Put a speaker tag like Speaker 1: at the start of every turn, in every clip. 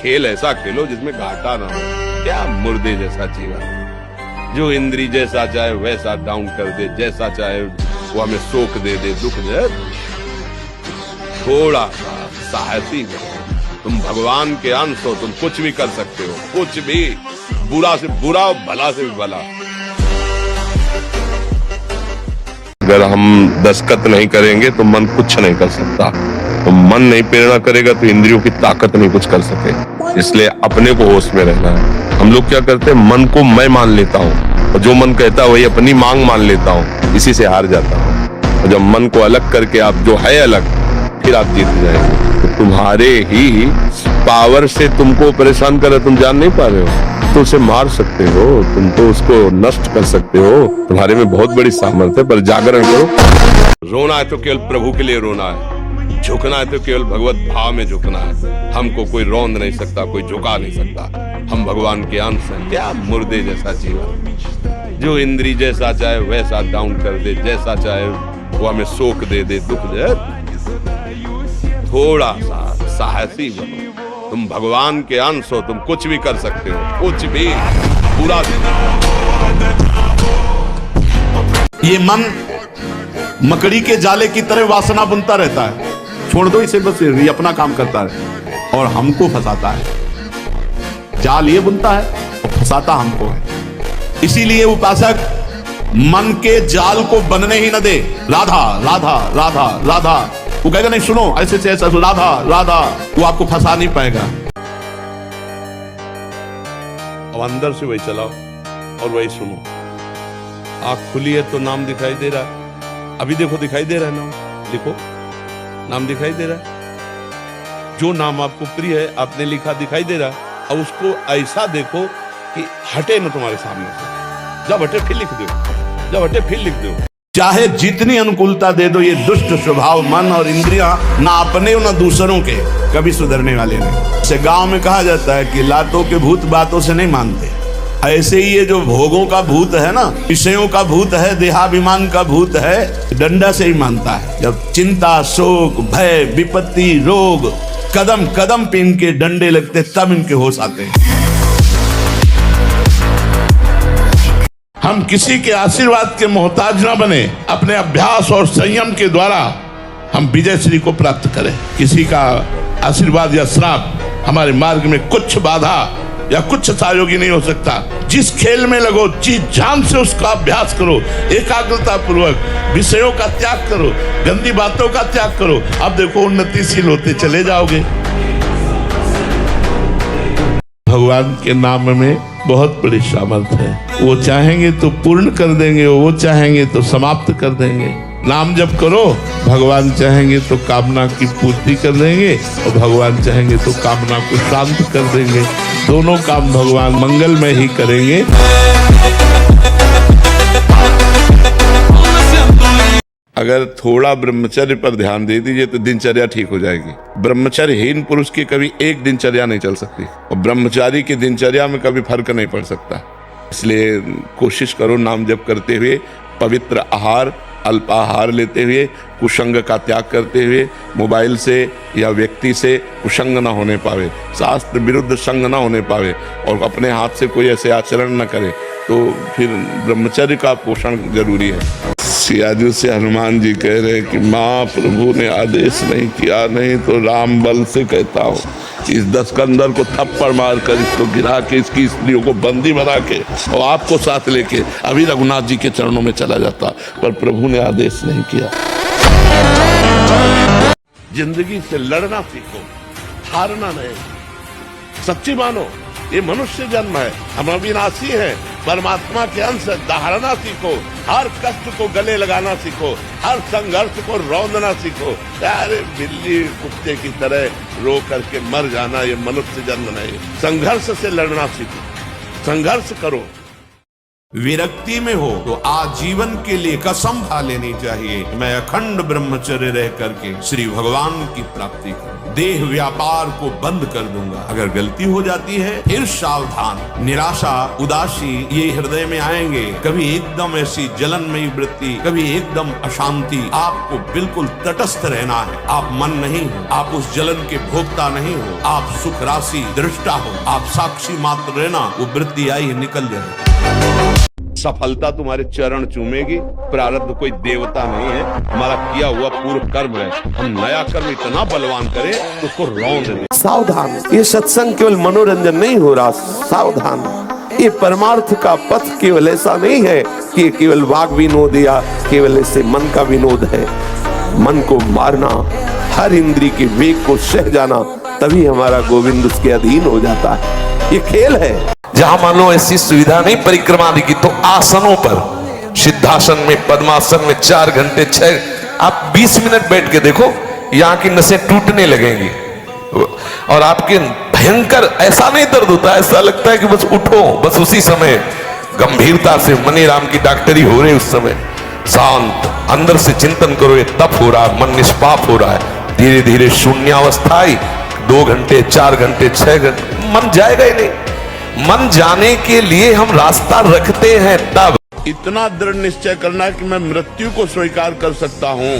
Speaker 1: खेल ऐसा खेलो जिसमें घाटा ना हो। क्या मुर्दे जैसा जीवन, जो इंद्री जैसा चाहे वैसा डाउन कर दे, जैसा चाहे वो हमें शोक दे दे, दुख दे। थोड़ा सा साहसी बनो, तुम भगवान के अंश हो, तुम कुछ भी कर सकते हो, कुछ भी, बुरा से बुरा, भला से भी भला। अगर हम दस्तखत नहीं करेंगे तो मन कुछ नहीं कर सकता, तो मन नहीं प्रेरणा करेगा तो इंद्रियों की ताकत नहीं कुछ कर सके। इसलिए अपने को होश में रहना है। हम लोग क्या करते हैं, मन को मैं मान लेता हूँ और जो मन कहता है वही अपनी मांग मान लेता हूँ, इसी से हार जाता हूँ। और जब मन को अलग करके आप जो है अलग, फिर आप जीत जाएंगे। तो तुम्हारे ही पावर से तुमको परेशान करे, तुम जान नहीं पा रहे हो, तो उसे मार सकते हो, तुम तो उसको नष्ट कर सकते हो। तुम्हारे में बहुत बड़ी सामर्थ्य है, पर जागरण करो। रोना है तो केवल प्रभु के लिए रोना है, झुकना है तो केवल भगवत भाव में झुकना है। हमको कोई रौंद नहीं सकता, कोई झुका नहीं सकता। हम भगवान के अंश हैं। क्या मुर्दे जैसा जीवन, जो इंद्री जैसा चाहे वैसा डाउन कर दे, जैसा चाहे वो हमें शोक दे दे, दुख दे। थोड़ा सा साहसी बनो, तुम भगवान के अंश हो, तुम कुछ भी कर सकते हो, कुछ भी, पूरा।
Speaker 2: ये मन मकड़ी के जाले की तरह वासना बुनता रहता है, छोड़ दो इसे, बस ये अपना काम करता है और हमको फंसाता है। जाल ये बुनता है और फंसाता हमको है। इसीलिए उपासक मन के जाल को बनने ही न दे। राधा राधा राधा राधा, वो कहेगा नहीं सुनो ऐसे से ऐसा, राधा राधा, वो आपको फंसा नहीं पाएगा।
Speaker 1: अब अंदर से वही चलाओ और वही सुनो। आंख खुली है तो नाम दिखाई दे रहा है, अभी देखो दिखाई दे रहा है नाम, लिखो नाम दिखाई दे रहा है। जो नाम आपको प्रिय है आपने लिखा, दिखाई दे रहा है। अब उसको ऐसा देखो कि हटे ना तुम्हारे सामने से, जब हटे फिर लिख दो, जब हटे फिर लिख दो।
Speaker 2: चाहे जितनी अनुकूलता दे दो, ये दुष्ट स्वभाव मन और इंद्रियां ना अपने ना दूसरों के कभी सुधरने वाले नहीं। जैसे गांव में कहा जाता है कि लातों के भूत बातों से नहीं मानते, ऐसे ही ये जो भोगों का भूत है ना, विषयों का भूत है, देहाभिमान का भूत है, डंडा से ही मानता है। जब चिंता, शोक, भय, विपत्ति, रोग कदम कदम पे इनके डंडे लगते, तब इनके होश आते हैं। हम किसी के आशीर्वाद के मोहताज ना बने, अपने अभ्यास और संयम के द्वारा हम विजय श्री को प्राप्त करें। किसी का आशीर्वाद या श्राप हमारे मार्ग में कुछ बाधा या कुछ सहयोगी नहीं हो सकता। जिस खेल में लगो, जी जान से उसका अभ्यास करो, एकाग्रता पूर्वक विषयों का त्याग करो, गंदी बातों का त्याग करो। अब देखो उन्नतिशील होते चले जाओगे। भगवान के नाम में बहुत बड़ी सामर्थ्य है। वो चाहेंगे तो पूर्ण कर देंगे, वो चाहेंगे तो समाप्त कर देंगे। नाम जप करो, भगवान चाहेंगे तो कामना की पूर्ति कर देंगे और भगवान चाहेंगे तो कामना को शांत कर देंगे। दोनों काम भगवान मंगल में ही करेंगे।
Speaker 1: अगर थोड़ा ब्रह्मचर्य पर ध्यान दे दीजिए तो दिनचर्या ठीक हो जाएगी। ब्रह्मचर्यहीन पुरुष की कभी एक दिनचर्या नहीं चल सकती और ब्रह्मचारी की दिनचर्या में कभी फर्क नहीं पड़ सकता। इसलिए कोशिश करो नाम जप करते हुए, पवित्र आहार, अल्पाहार लेते हुए, कुसंग का त्याग करते हुए, मोबाइल से या व्यक्ति से कुसंग न होने पावे, शास्त्र विरुद्ध संग न होने पावे और अपने हाथ से कोई ऐसे आचरण न करे, तो फिर ब्रह्मचर्य का पोषण जरूरी है। सियाजू से हनुमान जी कह रहे कि माँ प्रभु ने आदेश नहीं किया, नहीं तो राम बल से कहता हूँ इस दस्कंदर को थप्पड़ मारकर इसको गिरा के इसकी स्त्रियों को बंदी बना के और आपको साथ लेके अभी रघुनाथ जी के चरणों में चला जाता, पर प्रभु ने आदेश नहीं किया। जिंदगी से लड़ना सीखो, हारना नहीं, सच्ची मानो ये मनुष्य जन्म है, हम अविनाशी हैं, परमात्मा के अंश दहाड़ना सीखो, हर कष्ट को गले लगाना सीखो, हर संघर्ष को रौंदना सीखो। अरे बिल्ली कुत्ते की तरह रो करके मर जाना ये मनुष्य जन्म नहीं। संघर्ष से लड़ना सीखो, संघर्ष करो।
Speaker 2: विरक्ति में हो तो आजीवन के लिए कसम खा लेनी चाहिए, मैं अखंड ब्रह्मचर्य रह करके श्री भगवान की प्राप्ति करूं, देह व्यापार को बंद कर दूंगा। अगर गलती हो जाती है फिर सावधान, निराशा उदासी ये हृदय में आएंगे, कभी एकदम ऐसी जलनमयी वृत्ति, कभी एकदम अशांति। आपको बिल्कुल तटस्थ रहना है, आप मन नहीं हो, आप उस जलन के भोक्ता नहीं हो, आप सुख राशि दृष्टा हो, आप साक्षी मात्र रहना, वो वृत्ति आई निकल जाए। सफलता तुम्हारे चरण चूमेगी। प्रारब्ध कोई देवता नहीं है, हमारा किया हुआ पूर्व कर्म है। हम नया कर्म इतना बलवान करें तो उसको रौंद दें।
Speaker 3: सावधान, ये सत्संग केवल मनोरंजन नहीं हो रहा, सावधान, ये परमार्थ का पथ केवल ऐसा नहीं है कि केवल वाग विनोद या केवल ऐसे मन का विनोद है। मन को मारना, हर इंद्री के वेग को सह जाना, तभी हमारा गोविंद उसके अधीन हो जाता है। ये खेल है।
Speaker 4: जहां मान लो ऐसी सुविधा नहीं परिक्रमा आदि की, तो आसनों पर, सिद्धासन में, पद्मासन में 4 घंटे 6, आप 20 मिनट बैठ के देखो, यहाँ की नसें टूटने लगेंगी और आपके भयंकर ऐसा नहीं दर्द होता, ऐसा लगता है कि बस उठो, बस उसी समय गंभीरता से मनीराम की डॉक्टरी हो रही, उस समय शांत अंदर से चिंतन करो, ये तप हो रहा है, मन निष्पाप हो रहा है, धीरे धीरे शून्यावस्था आई, 2 घंटे 4 घंटे 6 घंटे, मन जाएगा ही नहीं। मन जाने के लिए हम रास्ता रखते हैं, तब
Speaker 2: इतना दृढ़ निश्चय करना है कि मैं मृत्यु को स्वीकार कर सकता हूँ,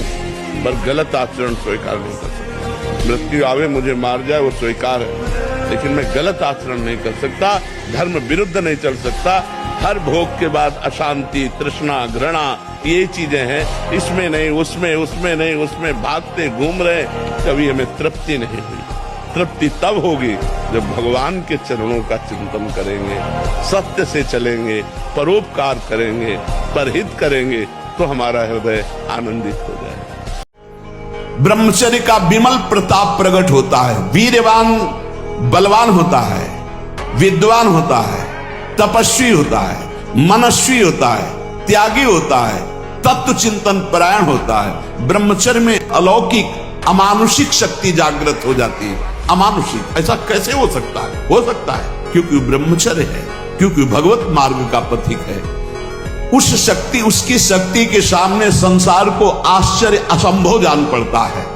Speaker 2: पर गलत आचरण स्वीकार नहीं कर सकता। मृत्यु आवे मुझे मार जाए वो स्वीकार है, लेकिन मैं गलत आचरण नहीं कर सकता, धर्म विरुद्ध नहीं चल सकता। हर भोग के बाद अशांति, तृष्णा, घृणा, ये चीजें हैं, इसमें नहीं उसमें, उसमें नहीं उसमें भागते घूम रहे, कभी हमें तृप्ति नहीं हुई। तृप्ति तब होगी जब भगवान के चरणों का चिंतन करेंगे, सत्य से चलेंगे, परोपकार करेंगे, परहित करेंगे, तो हमारा हृदय आनंदित हो जाए। ब्रह्मचर्य का विमल प्रताप प्रकट होता है, वीरवान बलवान होता है, विद्वान होता है, तपस्वी होता है, मनस्वी होता है, त्यागी होता है, तत्व चिंतन परायण होता है। ब्रह्मचर्य में अलौकिक अमानुषिक शक्ति जागृत हो जाती है। अमानुषिक ऐसा कैसे हो सकता है? हो सकता है क्योंकि ब्रह्मचर्य है, क्योंकि भगवत मार्ग का पथिक है। उस शक्ति, उसकी शक्ति के सामने संसार को आश्चर्य असंभव जान पड़ता है।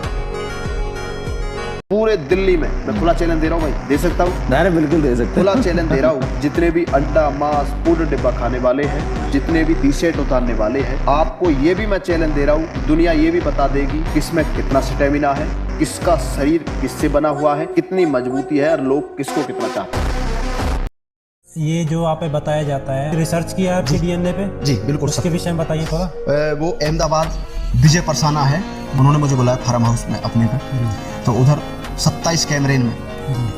Speaker 5: पूरे दिल्ली में मैं खुला चैलेंज दे रहा हूँ भाई, दे सकता हूँ?
Speaker 6: नहीं बिल्कुल दे सकते।
Speaker 5: खुला चैलेंज दे रहा हूँ, जितने भी अंडा मांस पूर्ण डिब्बा खाने वाले हैं, जितने भी टी शर्ट उतारने वाले हैं, आपको ये भी मैं चैलेंज दे रहा हूँ, दुनिया ये भी बता देगी किसमें कितना स्टेमिना है, किसका शरीर किससे बना हुआ है, कितनी मजबूती है और लोग किसको कितना चाहते हैं।
Speaker 7: ये जो आप पे बताया जाता है, रिसर्च किया है आपके डीएनए पे?
Speaker 8: जी बिल्कुल।
Speaker 7: उसके विषय में बताइए थोड़ा।
Speaker 8: वो अहमदाबाद विजय परसाना है, उन्होंने मुझे बुलाया फार्म हाउस में अपने पे, तो उधर 27 कैमरे में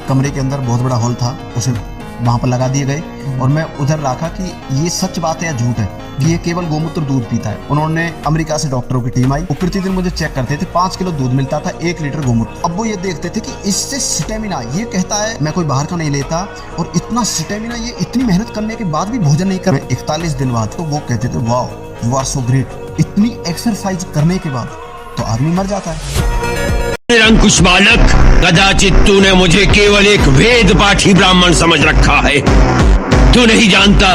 Speaker 8: कमरे के अंदर बहुत बड़ा हॉल था, उसे वहाँ पर लगा दिए गए और मैं उधर रखा कि ये सच बात है या झूठ है कि ये केवल गोमूत्र दूध पीता है। उन्होंने अमेरिका से डॉक्टरों की टीम आई, वो प्रतिदिन मुझे चेक करते थे, 5 किलो दूध मिलता था, 1 लीटर गोमूत्र। अब वो ये देखते थे कि इससे स्टेमिना, ये कहता है मैं कोई बाहर का नहीं लेता और इतना स्टेमिना, ये इतनी मेहनत करने के बाद भी भोजन नहीं कर, 41 दिन बाद तो वो कहते थे वाह यू आर सो ग्रेट। इतनी एक्सरसाइज करने के बाद तो आदमी मर जाता है।
Speaker 9: निरंकुश बालक, कदाचित तूने मुझे केवल एक वेद पाठी ब्राह्मण समझ रखा है। तू नहीं जानता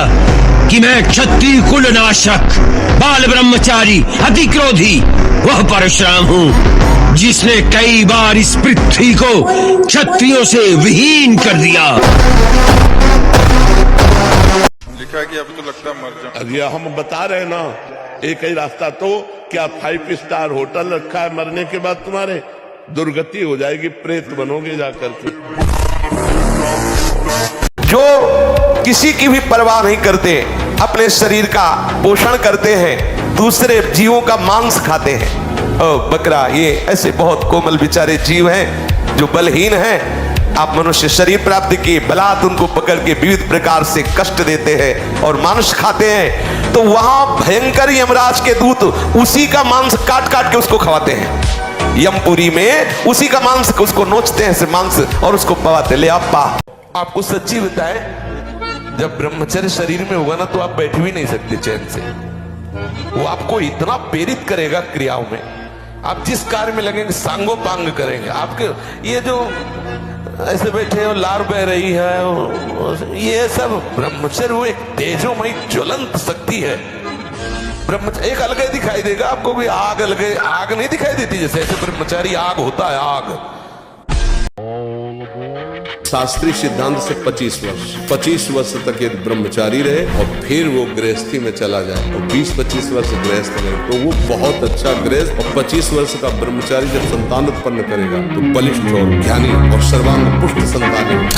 Speaker 9: कि मैं क्षत्रिय कुल नाशक, बाल ब्रह्मचारी, अति क्रोधी वह परशुराम हूँ जिसने कई बार इस पृथ्वी को क्षत्रियों से विहीन कर दिया।
Speaker 10: लिखा है कि अभी तो लगता है मर जाऊं।
Speaker 2: अरे हम बता रहे ना, एक ही रास्ता, तो क्या 5 स्टार होटल रखा है, मरने के बाद तुम्हारे दुर्गति हो जाएगी, प्रेत बनोगे जाकर के।
Speaker 4: जो किसी की भी परवाह नहीं करते, अपने शरीर का पोषण करते हैं, दूसरे जीवों का मांस खाते हैं। ओ बकरा, ये ऐसे बहुत कोमल बेचारे जीव हैं जो बलहीन हैं। आप मनुष्य शरीर प्राप्त किए, बलात् उनको पकड़ के विविध प्रकार से कष्ट देते हैं और मांस खाते हैं, तो वहां भयंकर यमराज के दूत उसी का मांस काट काट के उसको खवाते हैं। यमपुरी में उसी का मांस उसको नोचते हैं, मांस, और उसको पवाते। ले आपको सच्ची बताए, जब ब्रह्मचर्य शरीर में होगा ना तो आप बैठ भी नहीं सकते चैन से। वो आपको इतना प्रेरित करेगा क्रियाओं में
Speaker 3: आप जिस कार्य में लगेंगे सांगो पांग करेंगे। आपके ये जो ऐसे बैठे हो, लार बह रही है, ये सब ब्रह्मचर्य वो एक तेजोमयी ज्वलंत शक्ति है। ब्रह्मचर्य एक अलग दिखाई देगा आपको भी, आग अलग, आग नहीं दिखाई देती जैसे, ऐसे ब्रह्मचारी आग होता है, आग। शास्त्रीय सिद्धांत से 25 वर्ष तक ये ब्रह्मचारी रहे और फिर वो गृहस्थी में चला जाए और 20-25 वर्ष गृहस्थ रहे तो वो बहुत अच्छा गृहस्थ, और 25 वर्ष का ब्रह्मचारी जब संतान उत्पन्न करेगा तो बलिष्ठ और ज्ञानी और सर्वांग पुष्ट संतान।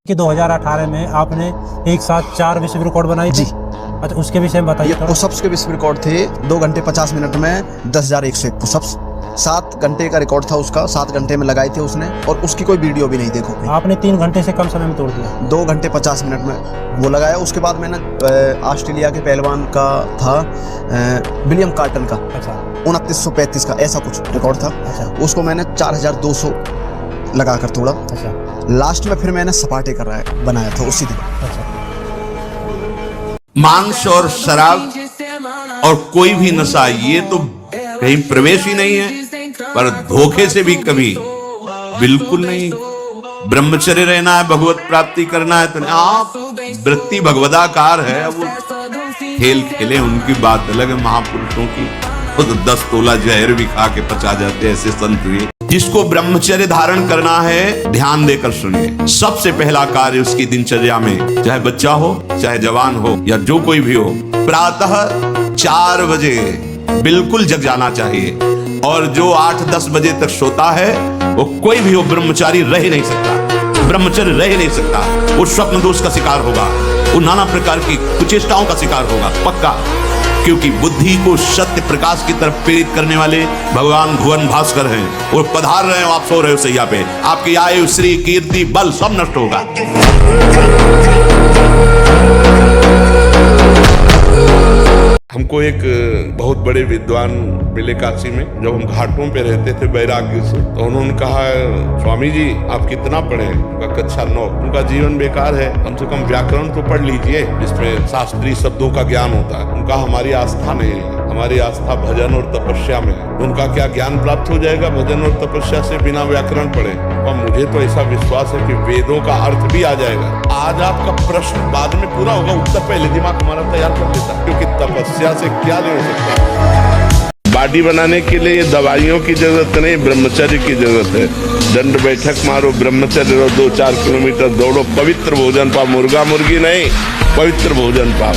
Speaker 7: कि 2018 में आपने एक साथ 4 विश्व रिकॉर्ड बनाई थी। अच्छा, उसके विषय में बताइए।
Speaker 8: पुशअप्स के विश्व रिकॉर्ड थे 2 घंटे 50 मिनट में 10,101 पुशअप्स। 7 घंटे का रिकॉर्ड था उसका, 7 घंटे में लगाए थे उसने, और उसकी कोई वीडियो भी नहीं देखोगे।
Speaker 7: आपने 3 घंटे से कम समय में तोड़ दिया।
Speaker 8: 2 घंटे 50 मिनट में वो लगाया। उसके बाद मैंने ऑस्ट्रेलिया के पहलवान का था विलियम कार्टन का,
Speaker 7: अच्छा,
Speaker 8: 2935 का ऐसा कुछ रिकॉर्ड था।
Speaker 7: अच्छा,
Speaker 8: उसको मैंने 4200 लगाकर तोड़ा।
Speaker 7: अच्छा,
Speaker 8: लास्ट में फिर मैंने सपाटे बनाया था उसी दिन।
Speaker 7: अच्छा।
Speaker 2: मांस और शराब और कोई भी नशा ये तो कहीं प्रवेश ही नहीं है, पर धोखे से भी कभी बिल्कुल नहीं। ब्रह्मचर्य रहना है, भगवत प्राप्ति करना है, तो आप वृत्ति भगवदाकार है। वो खेल खेले उनकी बात अलग है, महापुरुषों की वो तो 10 तोला जहर भी खा के पचा जाते ऐसे संत हुए। जिसको ब्रह्मचर्य धारण करना है ध्यान देकर सुनिए। सबसे पहला कार्य उसकी दिनचर्या में, चाहे बच्चा हो चाहे जवान हो या जो कोई भी हो, प्रातः 4 बजे बिल्कुल जग जाना चाहिए। और जो 8-10 बजे तक सोता है वो कोई भी हो ब्रह्मचारी रह ही नहीं सकता, ब्रह्मचर्य रह ही नहीं सकता। वो स्वप्न दोष का शिकार होगा, वो नाना प्रकार की कुचेष्टाओं का शिकार होगा पक्का। क्योंकि बुद्धि को सत्य प्रकाश की तरफ प्रेरित करने वाले भगवान भुवन भास्कर हैं। वो पधार रहे हो, आप सो रहे हो सैया पे, आपकी आयु श्री कीर्ति बल सब नष्ट होगा।
Speaker 1: हमको एक बहुत बड़े विद्वान मिले काशी में, जब हम घाटों पे रहते थे वैराग्य से, तो उन्होंने कहा स्वामी जी आप कितना पढ़े? उनका कक्षा 9। उनका जीवन बेकार है, कम से कम व्याकरण तो पढ़ लीजिए जिसमें शास्त्रीय शब्दों का ज्ञान होता है। उनका हमारी आस्था नहीं है, हमारी आस्था भजन और तपस्या में है। उनका क्या ज्ञान प्राप्त हो जाएगा भजन और तपस्या से बिना व्याकरण पढ़े? और मुझे तो ऐसा विश्वास है कि वेदों का अर्थ भी आ जाएगा। आज आपका प्रश्न बाद में पूरा होगा, उत्तर पहले दिमाग हमारा तैयार कर देता, क्योंकि तपस्या से क्या ले सकता है। बॉडी बनाने के लिए दवाइयों की जरूरत नहीं, ब्रह्मचर्य की जरूरत है। दंड बैठक मारो, ब्रह्मचर्य रहो, 2-4 किलोमीटर दौड़ो, पवित्र भोजन पाओ, मुर्गा मुर्गी नहीं, पवित्र भोजन पाओ।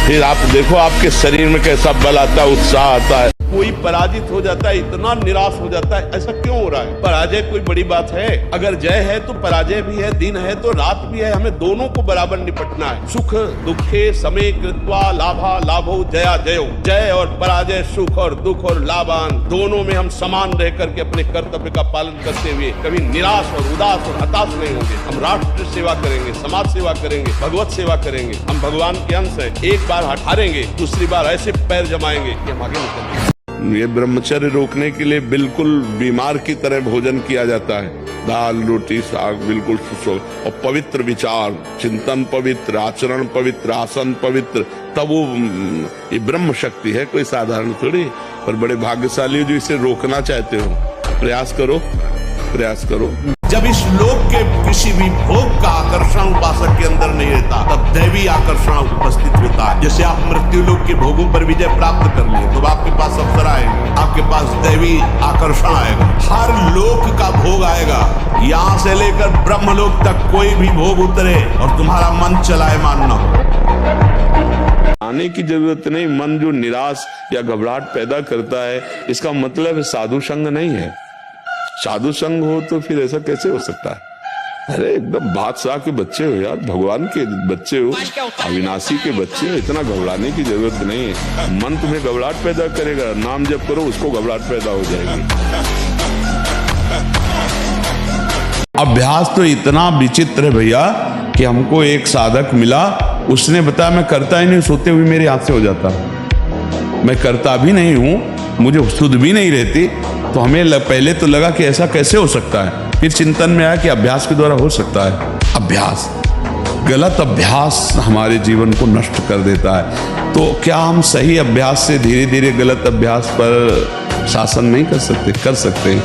Speaker 1: फिर आप देखो आपके शरीर में कैसा बल आता है, उत्साह आता है। कोई पराजित हो जाता है, इतना निराश हो जाता है, ऐसा क्यों हो रहा है? पराजय कोई बड़ी बात है? अगर जय है तो पराजय भी है, दिन है तो रात भी है, हमें दोनों को बराबर निपटना है। सुख दुखे समे कृत्वा लाभा लाभो जया जयो। जय और पराजय, सुख और दुख और लाभान, दोनों में हम समान रह करके अपने कर्तव्य का पालन करते हुए कभी निराश और उदास और हताश नहीं होंगे। हम राष्ट्र सेवा करेंगे, समाज सेवा करेंगे, भगवत सेवा करेंगे। हम भगवान के अंश हैं। एक बार हारेंगे, दूसरी बार ऐसे पैर जमाएंगे कि हम आगे निकलेंगे। ये ब्रह्मचर्य रोकने के लिए बिल्कुल बीमार की तरह भोजन किया जाता है, दाल रोटी साग बिल्कुल और पवित्र विचार, चिंतन पवित्र, आचरण पवित्र, आसन पवित्र, तब वो ये ब्रह्म शक्ति है, कोई साधारण थोड़ी। पर बड़े भाग्यशाली जो इसे रोकना चाहते हो, प्रयास करो, प्रयास करो।
Speaker 2: जब इस लोक के किसी भी भोग का आकर्षण उपासक के अंदर नहीं रहता, तब दैवी आकर्षण उपस्थित होता है। जैसे आप मृत्यु लोक के भोगों पर विजय प्राप्त कर लिए तो आपके पास अवसर आएगा, आपके पास दैवी आकर्षण आएगा, हर लोक का भोग आएगा। यहाँ से लेकर ब्रह्मलोक तक कोई भी भोग उतरे और तुम्हारा मन चलायमान न हो।
Speaker 1: आने की जरूरत नहीं। मन जो निराश या घबराहट पैदा करता है, इसका मतलब साधु संग नहीं है। साधु संग हो तो फिर ऐसा कैसे हो सकता है? अरे एकदम बादशाह के बच्चे हो यार, भगवान के बच्चे हो, अविनाशी के बच्चे हो, इतना घबराने की जरूरत नहीं है। मन तुम्हें घबराहट पैदा करेगा, नाम जप करो उसको घबराहट पैदा हो जाएगी।
Speaker 2: अभ्यास तो इतना विचित्र है भैया कि हमको एक साधक मिला, उसने बताया मैं करता ही नहीं, सोते हुए मेरे हाथ से हो जाता, मैं करता भी नहीं हूं, मुझे सुध भी नहीं रहती। तो हमें पहले तो लगा कि ऐसा कैसे हो सकता है, फिर चिंतन में आया कि अभ्यास के द्वारा हो सकता है। अभ्यास गलत अभ्यास हमारे जीवन को नष्ट कर देता है। तो क्या हम सही अभ्यास से धीरे धीरे गलत अभ्यास पर शासन नहीं कर सकते? कर सकते हैं।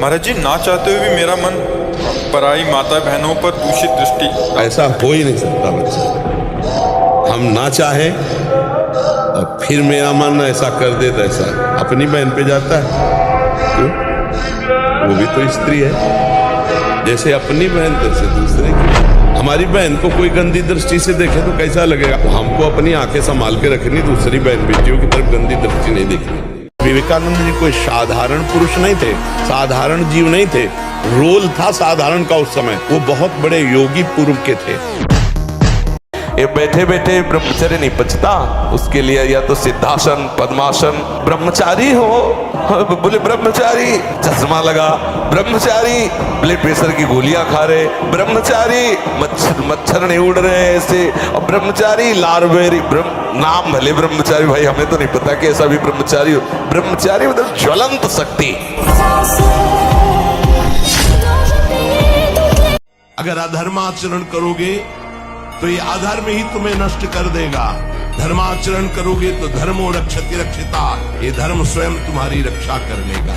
Speaker 10: महाराज जी, ना चाहते हुए भी मेरा मन पराई माता बहनों पर दूषित दृष्टि।
Speaker 2: ऐसा हो ही नहीं सकता बच्चा। हम ना चाहे और फिर मेरा मन ऐसा कर देता, ऐसा अपनी बहन पे जाता है। क्यों? वो भी तो स्त्री है, जैसे अपनी बहन तैसे दूसरे की। हमारी बहन को कोई गंदी दृष्टि से देखे तो कैसा लगेगा? हमको अपनी आंखें संभाल के रखनी, दूसरी बहन बेटियों की तरफ गंदी दृष्टि नहीं देखनी। विवेकानंद जी कोई साधारण पुरुष नहीं थे, साधारण जीव नहीं थे। रोल था साधारण का उस समय। वो बहुत बड़े योगी पूर्व के थे।
Speaker 4: ये बैठे बैठे ब्रह्मचर्य नहीं पचता, उसके लिए या तो सिद्धासन, पद्मासन। ब्रह्मचारी हो, बोले ब्रह्मचारी चश्मा लगा, ब्रह्मचारी ब्लड प्रेशर की गोलियां खा रहे, ब्रह्मचारी मच्छर नहीं उड़ रहे ऐसे, और ब्रह्मचारी लारवेरी नाम भले ब्रह्मचारी, भाई हमें तो नहीं पता कि ऐसा भी ब्रह्मचारी हो। ब्रह्मचारी मतलब ज्वलंत शक्ति।
Speaker 2: अगर अधर्माचरण करोगे तो ये अधर्म ही तुम्हें नष्ट कर देगा। धर्माचरण करोगे तो धर्मो रक्षति रक्षिता, ये धर्म स्वयं तुम्हारी रक्षा कर लेगा।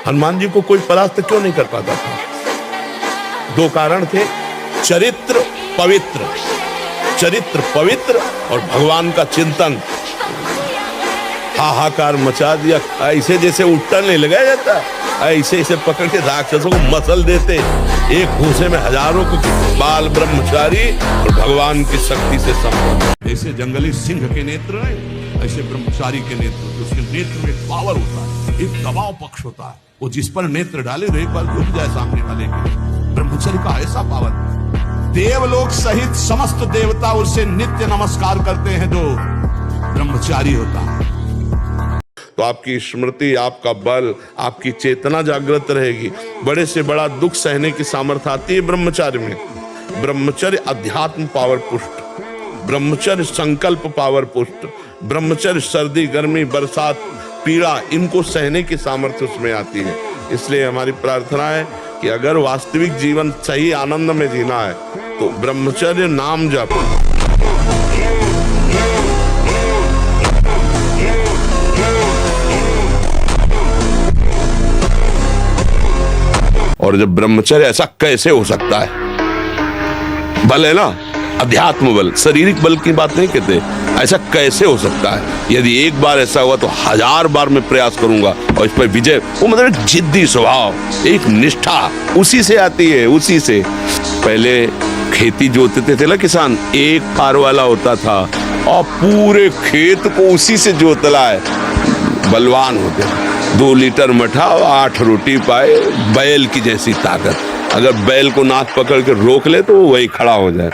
Speaker 2: हनुमान जी को कोई परास्त क्यों नहीं कर पाता था? दो कारण थे, चरित्र पवित्र, चरित्र पवित्र और भगवान का चिंतन। हाहाकार मचा दिया, ऐसे जैसे उट्टा नहीं लगाया जाता, ऐसे ऐसे पकड़ के राक्षसों को मसल देते। एक भूसे में हजारों को। बाल ब्रह्मचारी और भगवान की शक्ति से संपन्न। ऐसे जंगली सिंह के नेत्र नहीं, ऐसे ब्रह्मचारी के नेत्र। उसके नेत्र में एक पावर होता है, एक दबाव पक्ष होता है। वो जिस पर नेत्र डाले तो एक बार रुक जाए सामने वाले के। ब्रह्मचर्य का ऐसा पावर। देवलोक सहित समस्त देवता उसे नित्य नमस्कार करते हैं जो ब्रह्मचारी होता है। तो आपकी स्मृति, आपका बल, आपकी चेतना जागृत रहेगी। बड़े से बड़ा दुख सहने की सामर्थ्य आती है ब्रह्मचर्य में। ब्रह्मचर्य अध्यात्म पावर पुष्ट, ब्रह्मचर्य संकल्प पावर पुष्ट, ब्रह्मचर्य सर्दी गर्मी बरसात पीड़ा इनको सहने की सामर्थ्य उसमें आती है। इसलिए हमारी प्रार्थना है कि अगर वास्तविक जीवन सही आनंद में जीना है तो ब्रह्मचर्य नाम जप।
Speaker 1: और जब ब्रह्मचर्य, ऐसा कैसे हो सकता है? बल है ना, अध्यात्म बल, शारीरिक बल की बात नहीं कहते। ऐसा कैसे हो सकता है? यदि एक बार ऐसा हुआ तो 1000 बार मैं प्रयास करूंगा और इस पर विजय। वो मतलब एक जिद्दी स्वभाव, एक निष्ठा उसी से आती है। उसी से पहले खेती जोतते थे ना किसान, एक पार वाला होता था और पूरे खेत को उसी से जोतला है। बलवान होते हैं। 2 लीटर मठा और 8 रोटी पाए, बैल की जैसी ताकत। अगर बैल को नाक पकड़ के रोक ले तो वही खड़ा हो जाए।